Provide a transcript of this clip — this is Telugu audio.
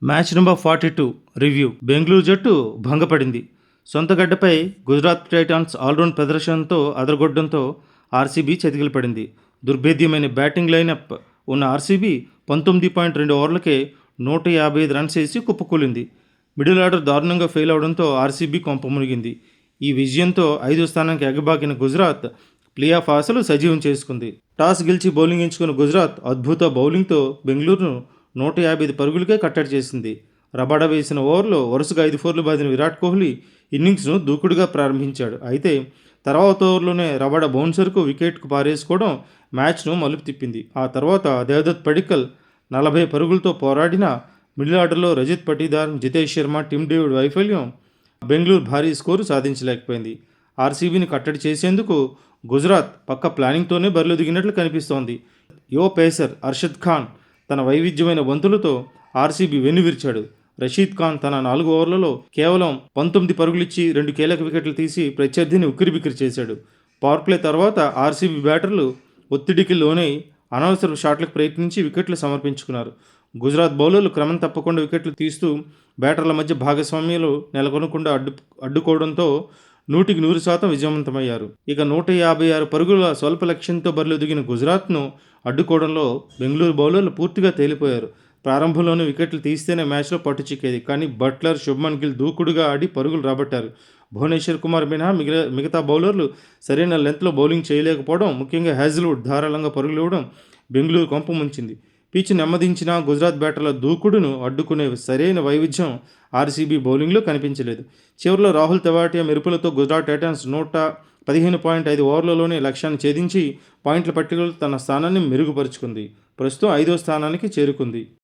Match number 42 review. బెంగళూరు జట్టు భంగపడింది. సొంత గడ్డపై గుజరాత్ టైటాన్స్ ఆల్రౌండ్ ప్రదర్శనతో అదరగొట్టడంతో ఆర్సీబీ చతికిల పడింది. దుర్భేద్యమైన బ్యాటింగ్ లైనప్ ఉన్న ఆర్సీబీ 19.2 ఓవర్లకే 155 రన్స్ వేసి కుప్పకూలింది. మిడిల్ ఆర్డర్ దారుణంగా ఫెయిల్ అవడంతో ఆర్సీబీ కొంప మునిగింది. ఈ విజయంతో 5వ స్థానానికి ఎగబాకిన గుజరాత్ ప్లే ఆఫ్ ఆశలు సజీవం చేసుకుంది. టాస్ గెలిచి బౌలింగ్ ఎంచుకున్న గుజరాత్ అద్భుత బౌలింగ్తో బెంగళూరును 155 పరుగులకే కట్టడి చేసింది. రబాడా వేసిన ఓవర్లో వరుసగా 5 ఫోర్లు బాదిన విరాట్ కోహ్లీ ఇన్నింగ్స్ను దూకుడుగా ప్రారంభించాడు. అయితే తర్వాత ఓవర్లోనే రబాడా బౌన్సర్కు వికెట్కు పారేసుకోవడం మ్యాచ్ను మలుపు తిప్పింది. ఆ తర్వాత దేవదత్ పడిక్కల్ 40 పరుగులతో పోరాడిన మిడిల్ ఆర్డర్లో రజత్ పటీదార్, జితేష్ శర్మ, టిమ్ డేవిడ్ వైఫల్యం బెంగళూరు భారీ స్కోరు సాధించలేకపోయింది. ఆర్సీబీని కట్టడి చేసేందుకు గుజరాత్ పక్క ప్లానింగ్తోనే బరిలో దిగినట్లు కనిపిస్తోంది. యువ పేసర్ అర్షద్ ఖాన్ తన వైవిధ్యమైన బంతులతో ఆర్సీబీ వెన్నువిరిచాడు. రషీద్ ఖాన్ తన 4 ఓవర్లలో కేవలం 19 పరుగులిచ్చి 2 కీలక వికెట్లు తీసి ప్రత్యర్థిని ఉక్కిరిబిక్కిరి చేశాడు. పవర్ ప్లే తర్వాత ఆర్సీబీ బ్యాటర్లు ఒత్తిడికి లోనై అనవసర షాట్లకు ప్రయత్నించి వికెట్లు సమర్పించుకున్నారు. గుజరాత్ బౌలర్లు క్రమం తప్పకుండా వికెట్లు తీస్తూ బ్యాటర్ల మధ్య భాగస్వామ్యాలు నెలకొనకుండా అడ్డుకోవడంతో 100% విజయవంతమయ్యారు. ఇక 156 పరుగుల స్వల్ప లక్ష్యంతో బరిలో దిగిన గుజరాత్ను అడ్డుకోవడంలో బెంగళూరు బౌలర్లు పూర్తిగా తేలిపోయారు. ప్రారంభంలోనే వికెట్లు తీస్తేనే మ్యాచ్లో పట్టు చిక్కేది. కానీ బట్లర్, శుభ్మన్ గిల్ దూకుడుగా ఆడి పరుగులు రాబట్టారు. భువనేశ్వర్ కుమార్ మినహా మిగతా బౌలర్లు సరైన లెంత్లో బౌలింగ్ చేయలేకపోవడం, ముఖ్యంగా హ్యాజిల్వుడ్ ధారాళంగా పరుగులు ఇవ్వడం బెంగళూరు కొంప ముంచింది. పిచ్ నెమ్మదించిన గుజరాత్ బ్యాటర్ల దూకుడును అడ్డుకునే సరైన వైవిధ్యం ఆర్సీబీ బౌలింగ్లో కనిపించలేదు. చివరిలో రాహుల్ తెవాటియా మెరుపులతో గుజరాత్ టైటాన్స్ 115.5 ఓవర్లలోనే లక్ష్యాన్ని ఛేదించి పాయింట్ల పట్టికలో తన స్థానాన్ని మెరుగుపరుచుకుంది. ప్రస్తుతం 5వ స్థానానికి చేరుకుంది.